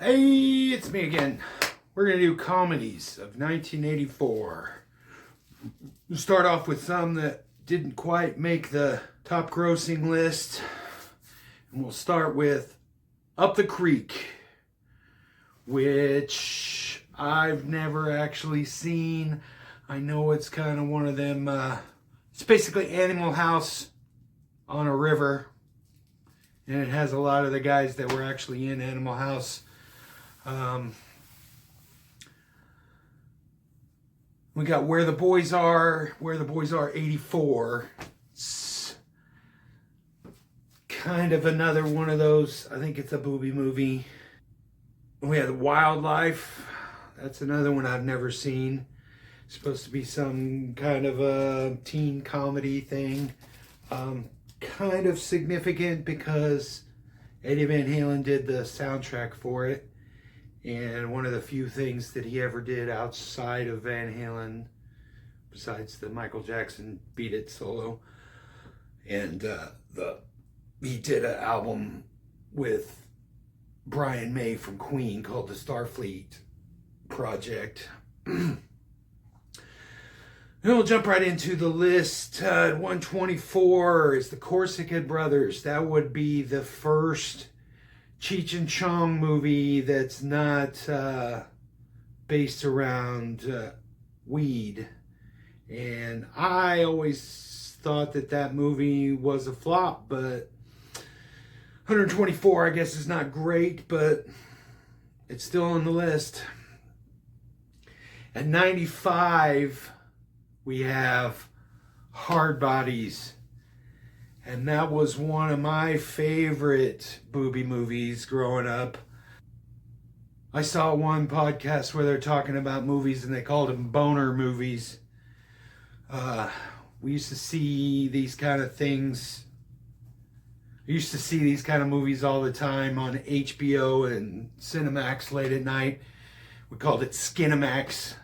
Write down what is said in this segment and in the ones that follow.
Hey, it's me again. We're going to do comedies of 1984. We'll start off with some that didn't quite make the top grossing list. And we'll start with Up the Creek, which I've never actually seen. I know it's kind of one of them, it's basically Animal House on a river. And it has a lot of the guys that were actually in Animal House. We got Where the Boys Are 84. It's kind of another one of those, I think it's a booby movie. We had Wildlife. That's another one I've never seen. It's supposed to be some kind of a teen comedy thing. Kind of significant because Eddie Van Halen did the soundtrack for it. And one of the few things that he ever did outside of Van Halen, besides the Michael Jackson Beat It solo, and he did an album with Brian May from Queen called the Starfleet Project. And we'll jump right into the list. 124 is the Corsica Brothers. That would be the first Cheech and Chong movie that's not based around weed. And I always thought that movie was a flop, but 124 I guess is not great, but it's still on the list. At 95 we have Hard Bodies. And that was one of my favorite booby movies growing up. I saw one podcast where they're talking about movies and they called them boner movies. We used to see these kind of things. I used to see these kind of movies all the time on HBO and Cinemax late at night. We called it Skinemax.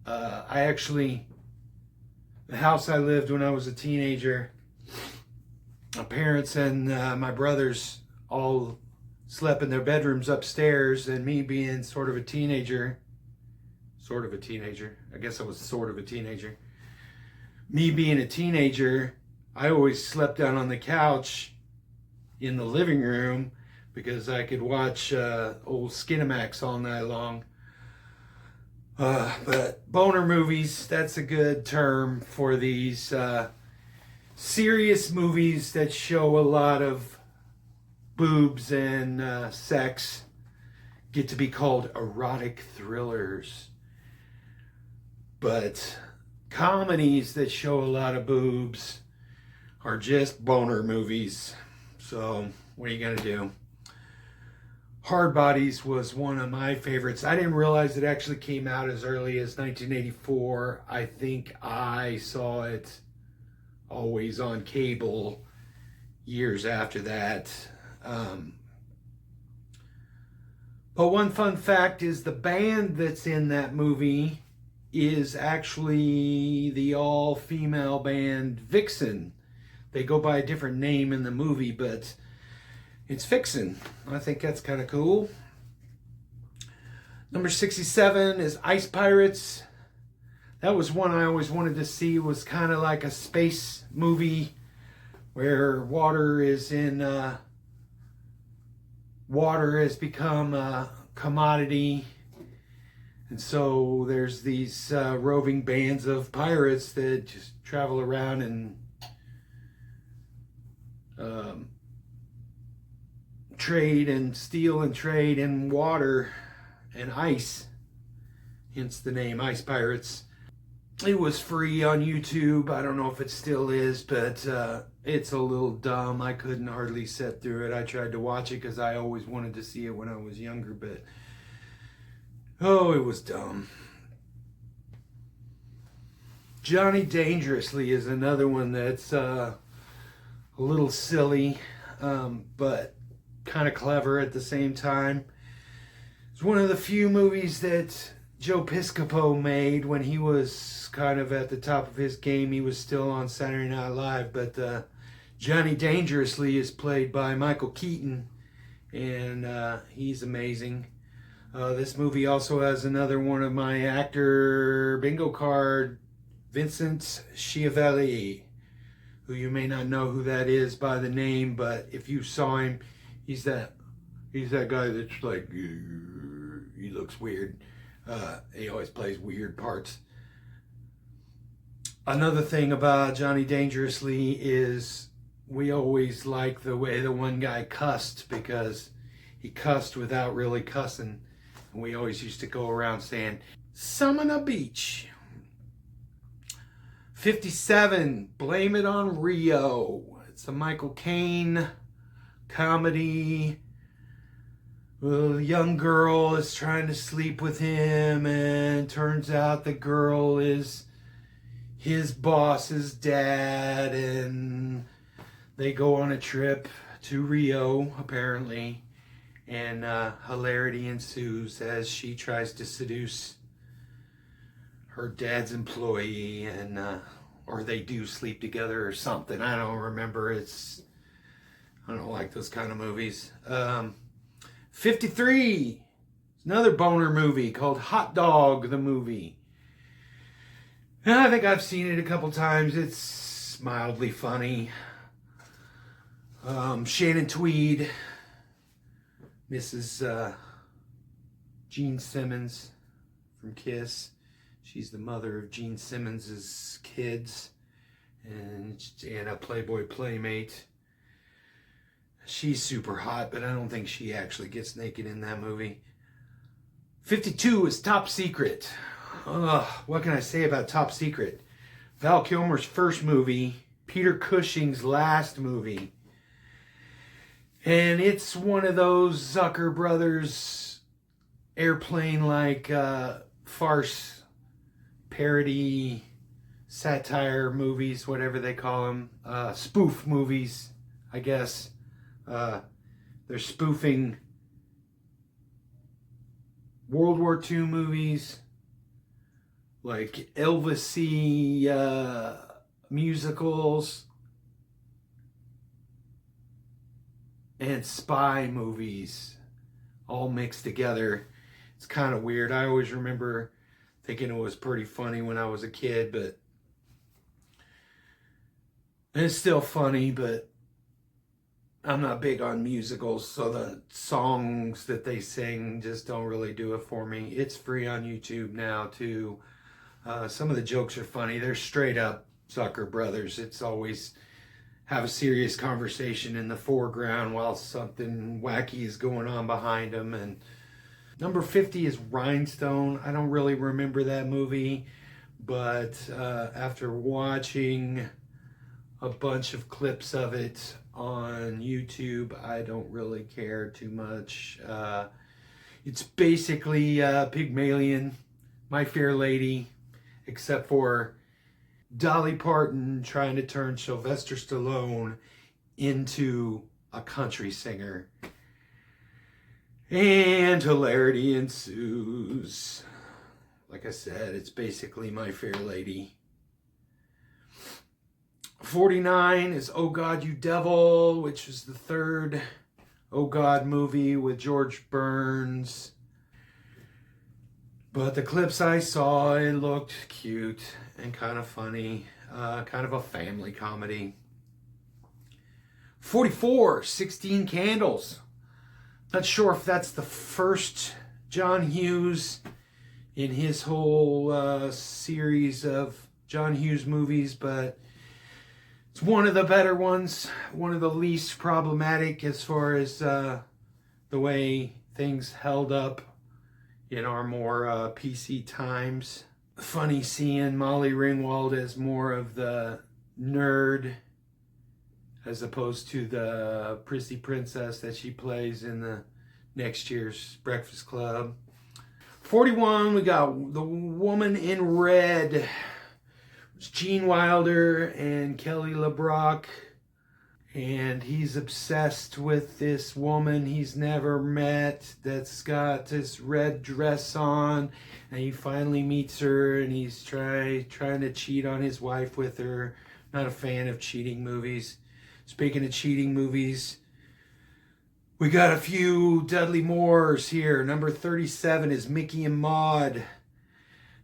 The house I lived when I was a teenager, my parents and my brothers all slept in their bedrooms upstairs, and me being sort of a teenager, I guess I was sort of a teenager. Me being a teenager, I always slept down on the couch in the living room because I could watch old Skinemax all night long. But boner movies, that's a good term for these serious movies that show a lot of boobs and sex. Get to be called erotic thrillers. But comedies that show a lot of boobs are just boner movies. So what are you gonna do? Hard Bodies was one of my favorites. I didn't realize it actually came out as early as 1984. I think I saw it always on cable years after that. But one fun fact is the band that's in that movie is actually the all-female band Vixen. They go by a different name in the movie, but it's Vixen. I think that's kind of cool. Number 67 is Ice Pirates. That was one I always wanted to see. It was kind of like a space movie where water has become a commodity. And so there's these roving bands of pirates that just travel around and trade and steal and trade in water and ice. Hence the name Ice Pirates. It was free on YouTube. I don't know if it still is, but it's a little dumb. I couldn't hardly sit through it. I tried to watch it because I always wanted to see it when I was younger, but oh, it was dumb. Johnny Dangerously is another one that's a little silly, but kind of clever at the same time. It's one of the few movies that Joe Piscopo made when he was kind of at the top of his game. He was still on Saturday Night Live, but Johnny Dangerously is played by Michael Keaton, and he's amazing. This movie also has another one of my actor bingo card, Vincent Schiavelli, who you may not know who that is by the name, but if you saw him, he's that guy that's like, he looks weird. He always plays weird parts. Another thing about Johnny Dangerously is we always like the way the one guy cussed, because he cussed without really cussing. And we always used to go around saying, "Some a beach." 57, Blame It on Rio. It's a Michael Caine comedy. Well, a young girl is trying to sleep with him, and turns out the girl is his boss's dad, and they go on a trip to Rio, apparently, and hilarity ensues as she tries to seduce her dad's employee, and or they do sleep together or something. I don't remember. I don't like those kind of movies. 53, another boner movie called Hot Dog the Movie. And I think I've seen it a couple times. It's mildly funny. Shannon Tweed, Mrs. Gene Simmons from Kiss. She's the mother of Gene Simmons' kids and a Playboy playmate. She's super hot, but I don't think she actually gets naked in that movie. 52 is Top Secret. What can I say about Top Secret? Val Kilmer's first movie, Peter Cushing's last movie. And it's one of those Zucker Brothers airplane-like farce, parody, satire movies, whatever they call them. Spoof movies, I guess. They're spoofing World War II movies, like Elvis-y musicals, and spy movies, all mixed together. It's kind of weird. I always remember thinking it was pretty funny when I was a kid, but it's still funny, but I'm not big on musicals, so the songs that they sing just don't really do it for me. It's free on YouTube now, too. Some of the jokes are funny. They're straight up Zucker Brothers. It's always have a serious conversation in the foreground while something wacky is going on behind them. And number 50 is Rhinestone. I don't really remember that movie, but after watching a bunch of clips of it on YouTube, I don't really care too much. It's basically Pygmalion, My Fair Lady, except for Dolly Parton trying to turn Sylvester Stallone into a country singer. And hilarity ensues. Like I said, it's basically My Fair Lady. 49 is Oh God, You Devil, which is the third Oh God movie with George Burns. But the clips I saw, it looked cute and kind of funny. Kind of a family comedy. 44, 16 Candles. Not sure if that's the first John Hughes in his whole series of John Hughes movies, but it's one of the better ones, one of the least problematic as far as the way things held up in our more PC times. Funny seeing Molly Ringwald as more of the nerd as opposed to the prissy princess that she plays in the next year's Breakfast Club. 41, we got The Woman in Red. It's Gene Wilder and Kelly LeBrock, and he's obsessed with this woman he's never met that's got this red dress on, and he finally meets her, and he's trying to cheat on his wife with her. Not a fan of cheating movies. Speaking of cheating movies, We got a few Dudley Moores here. Number 37 is Mickey and Maude.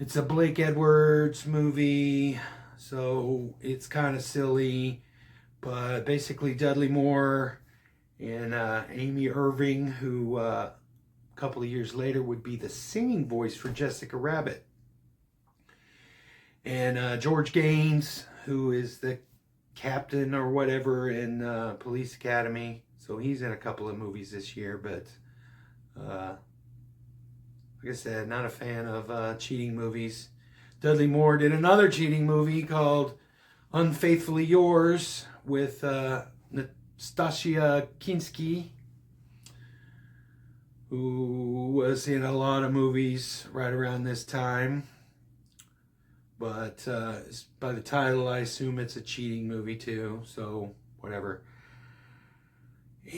It's a Blake Edwards movie, so it's kind of silly, but basically Dudley Moore and Amy Irving, who a couple of years later would be the singing voice for Jessica Rabbit. And George Gaines, who is the captain or whatever in Police Academy. So he's in a couple of movies this year, but like I said, not a fan of cheating movies. Dudley Moore did another cheating movie called Unfaithfully Yours with Nastassja Kinski, who was in a lot of movies right around this time. But by the title, I assume it's a cheating movie too, so whatever.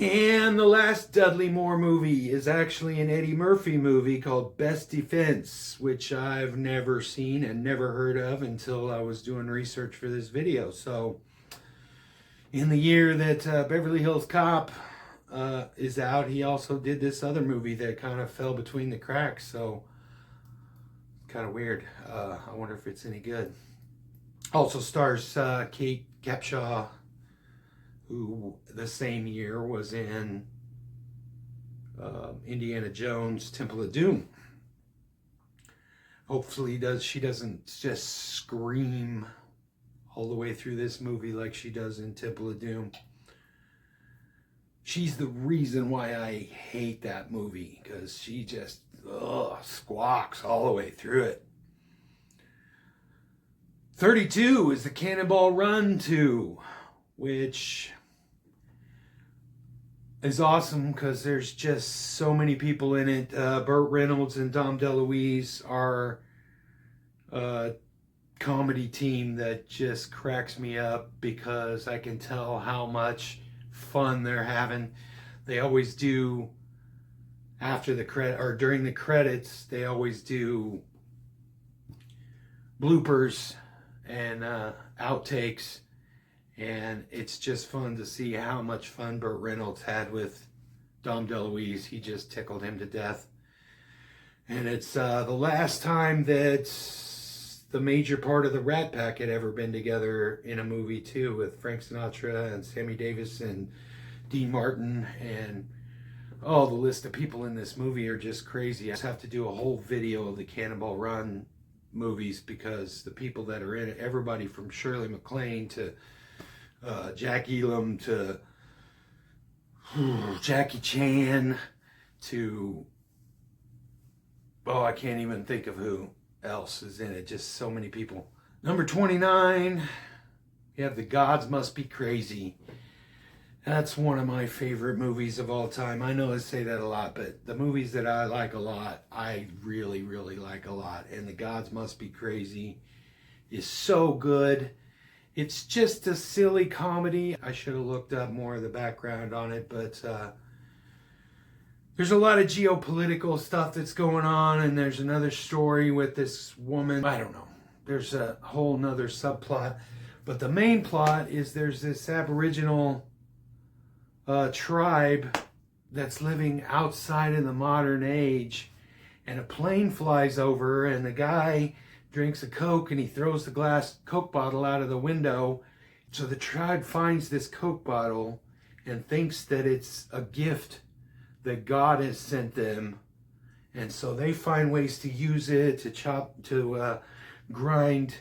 And the last Dudley Moore movie is actually an Eddie Murphy movie called Best Defense, which I've never seen and never heard of until I was doing research for this video. So in the year that Beverly Hills Cop is out, he also did this other movie that kind of fell between the cracks. So kind of weird. I wonder if it's any good. Also stars Kate Capshaw, who the same year was in Indiana Jones Temple of Doom. Hopefully she doesn't just scream all the way through this movie like she does in Temple of Doom. She's the reason why I hate that movie, because she just squawks all the way through it. 32 is the Cannonball Run 2, which is awesome because there's just so many people in it. Burt Reynolds and Dom DeLuise are a comedy team that just cracks me up because I can tell how much fun they're having. They always do, after the credit or during the credits, they always do bloopers and outtakes. And it's just fun to see how much fun Burt Reynolds had with Dom DeLuise. He just tickled him to death. And it's the last time that the major part of the Rat Pack had ever been together in a movie too, with Frank Sinatra and Sammy Davis and Dean Martin. And the list of people in this movie are just crazy. I just have to do a whole video of the Cannonball Run movies because the people that are in it, everybody from Shirley MacLaine to Jack Elam to Jackie Chan to I can't even think of who else is in it. Just so many people. Number 29, you have The Gods Must Be Crazy. That's one of my favorite movies of all time. I know I say that a lot, but the movies that I like a lot, I really, really like a lot. And The Gods Must Be Crazy is so good. It's just a silly comedy. I should have looked up more of the background on it, but there's a lot of geopolitical stuff that's going on, and there's another story with this woman. I don't know. There's a whole nother subplot. But the main plot is there's this Aboriginal tribe that's living outside in the modern age, and a plane flies over, and the guy drinks a Coke and he throws the glass Coke bottle out of the window. So the tribe finds this Coke bottle and thinks that it's a gift that God has sent them. And so they find ways to use it, to grind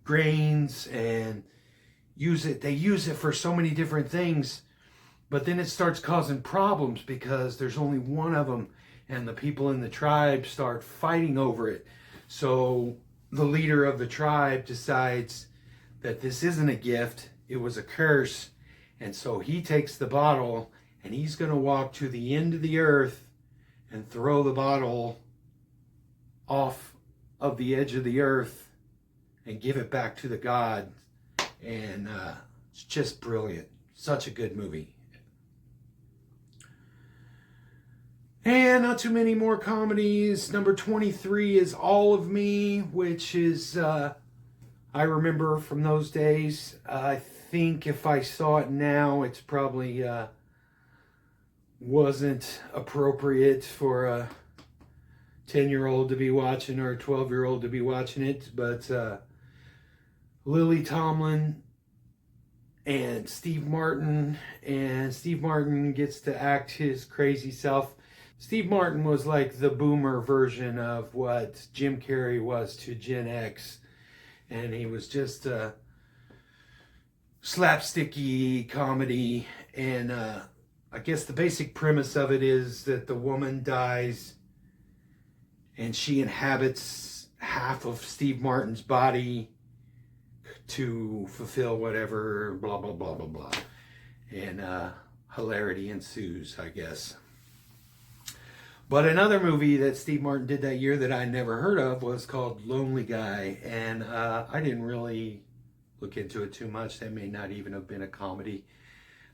grains and use it. They use it for so many different things, but then it starts causing problems because there's only one of them, and the people in the tribe start fighting over it. So the leader of the tribe decides that this isn't a gift, it was a curse. And so he takes the bottle and he's going to walk to the end of the earth and throw the bottle off of the edge of the earth and give it back to the god. And it's just brilliant. Such a good movie. And not too many more comedies. Number 23 is All of Me, which is, I remember from those days. I think if I saw it now, it's probably wasn't appropriate for a 10-year-old to be watching or a 12-year-old to be watching it. But Lily Tomlin and Steve Martin gets to act his crazy self. Steve Martin was like the boomer version of what Jim Carrey was to Gen X. And he was just a slapsticky comedy. And I guess the basic premise of it is that the woman dies and she inhabits half of Steve Martin's body to fulfill whatever, blah, blah, blah, blah, blah. And hilarity ensues, I guess. But another movie that Steve Martin did that year that I never heard of was called Lonely Guy. And I didn't really look into it too much. That may not even have been a comedy.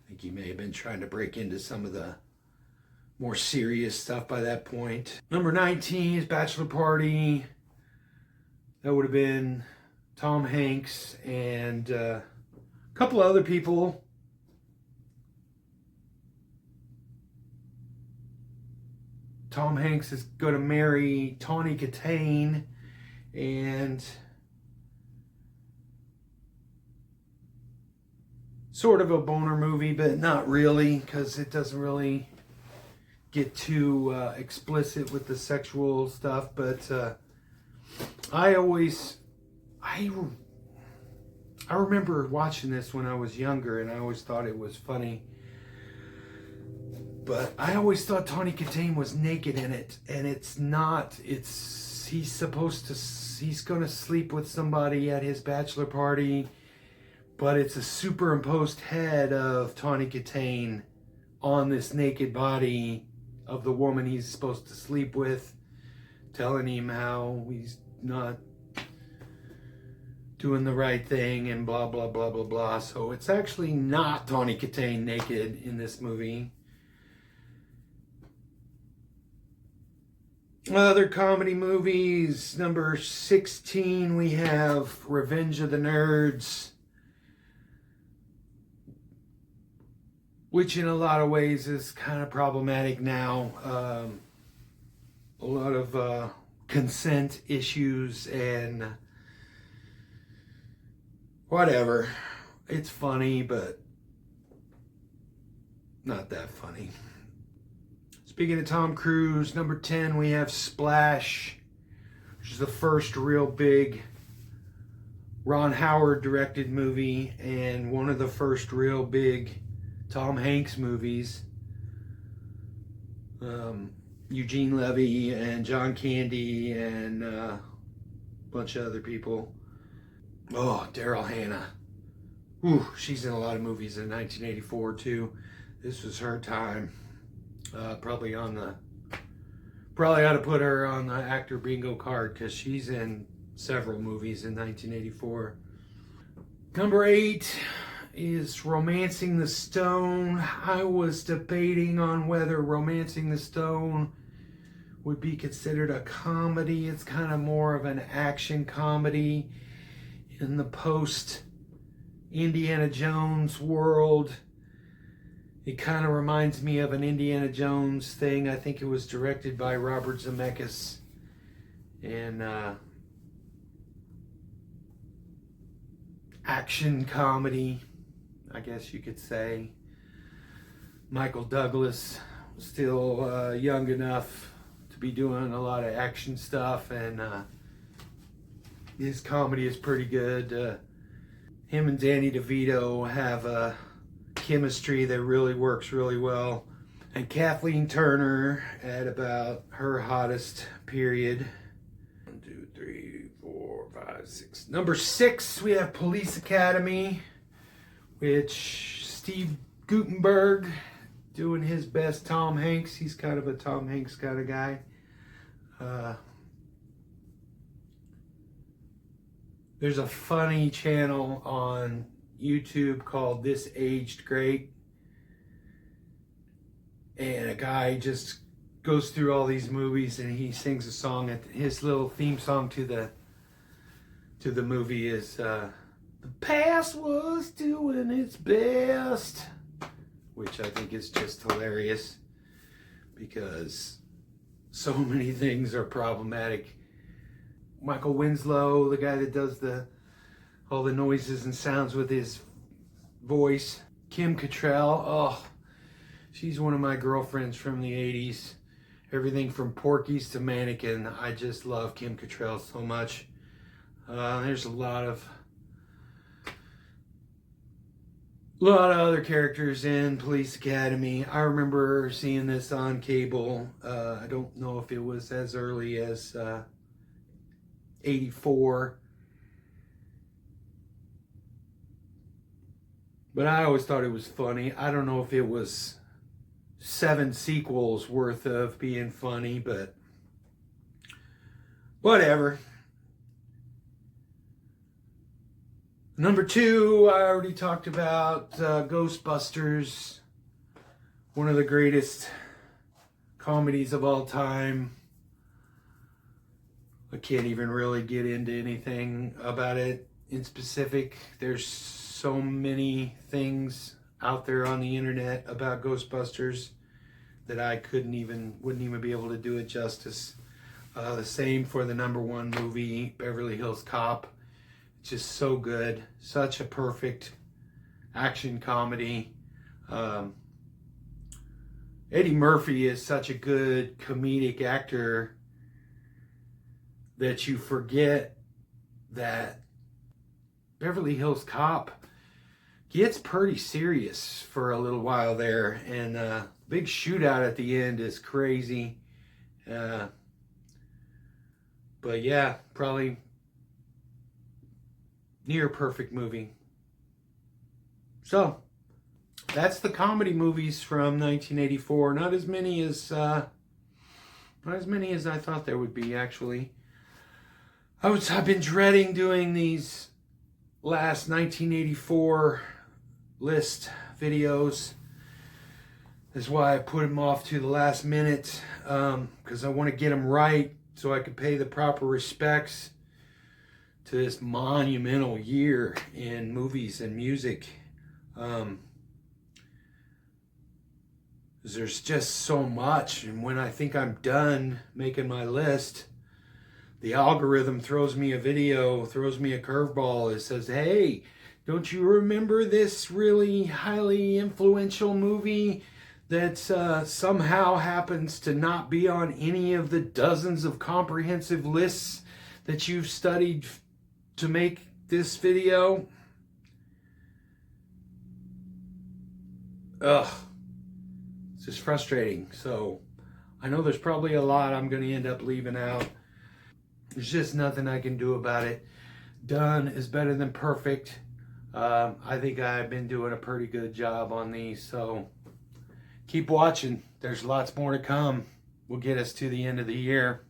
I think he may have been trying to break into some of the more serious stuff by that point. Number 19 is Bachelor Party. That would have been Tom Hanks and a couple of other people. Tom Hanks is going to marry Tawny Kitaen, and sort of a boner movie, but not really, because it doesn't really get too explicit with the sexual stuff. But I remember watching this when I was younger, and I always thought it was funny. But I always thought Tawny Kitaen was naked in it, and it's not. He's going to sleep with somebody at his bachelor party, but it's a superimposed head of Tawny Kitaen on this naked body of the woman he's supposed to sleep with, telling him how he's not doing the right thing and blah, blah, blah, blah, blah. So it's actually not Tawny Kitaen naked in this movie. Other comedy movies, number 16, we have Revenge of the Nerds, which in a lot of ways is kind of problematic now. A lot of consent issues and whatever. It's funny, but not that funny. Speaking of Tom Cruise, number 10, we have Splash, which is the first real big Ron Howard directed movie and one of the first real big Tom Hanks movies. Eugene Levy and John Candy and a bunch of other people. Oh, Daryl Hannah. Ooh, she's in a lot of movies in 1984 too. This was her time. Probably ought to put her on the actor bingo card because she's in several movies in 1984. Number 8 is Romancing the Stone. I was debating on whether Romancing the Stone would be considered a comedy. It's kind of more of an action comedy in the post Indiana Jones world. It kind of reminds me of an Indiana Jones thing. I think it was directed by Robert Zemeckis. And action comedy, I guess you could say. Michael Douglas was still young enough to be doing a lot of action stuff, and his comedy is pretty good. Him and Danny DeVito have a chemistry that really works really well. And Kathleen Turner at about her hottest period. 1, 2, 3, 4, 5, 6. Number 6, we have Police Academy, which Steve Guttenberg doing his best Tom Hanks. He's kind of a Tom Hanks kind of guy. There's a funny channel on YouTube called This Aged Great, and a guy just goes through all these movies and he sings a song. His little theme song to the movie is the past was doing its best, which I think is just hilarious. because so many things are problematic. Michael Winslow, the guy that does all the noises and sounds with his voice. Kim Cattrall, oh, she's one of my girlfriends from the 80s. Everything from Porky's to Mannequin. I just love Kim Cattrall so much. There's a lot of other characters in Police Academy. I remember seeing this on cable. I don't know if it was as early as 84. But I always thought it was funny. I don't know if it was 7 sequels worth of being funny, but whatever. Number 2, I already talked about Ghostbusters, one of the greatest comedies of all time. I can't even really get into anything about it in specific. There's so many things out there on the internet about Ghostbusters that I wouldn't even be able to do it justice. The same for the number 1 movie, Beverly Hills Cop. Just so good. Such a perfect action comedy. Eddie Murphy is such a good comedic actor that you forget that Beverly Hills Cop gets pretty serious for a little while there, and big shootout at the end is crazy. But yeah, probably near perfect movie. So that's the comedy movies from 1984. Not as many as I thought there would be, actually. I've been dreading doing these last 1984 list videos. That's why I put them off to the last minute, because I want to get them right so I can pay the proper respects to this monumental year in movies and music. There's just so much, and when I think I'm done making my list, the algorithm throws me a curveball. It says, hey, don't you remember this really highly influential movie that somehow happens to not be on any of the dozens of comprehensive lists that you've studied to make this video? Ugh. It's just frustrating. So I know there's probably a lot I'm going to end up leaving out. There's just nothing I can do about it. Done is better than perfect. I think I've been doing a pretty good job on these. So keep watching. There's lots more to come. We'll get us to the end of the year.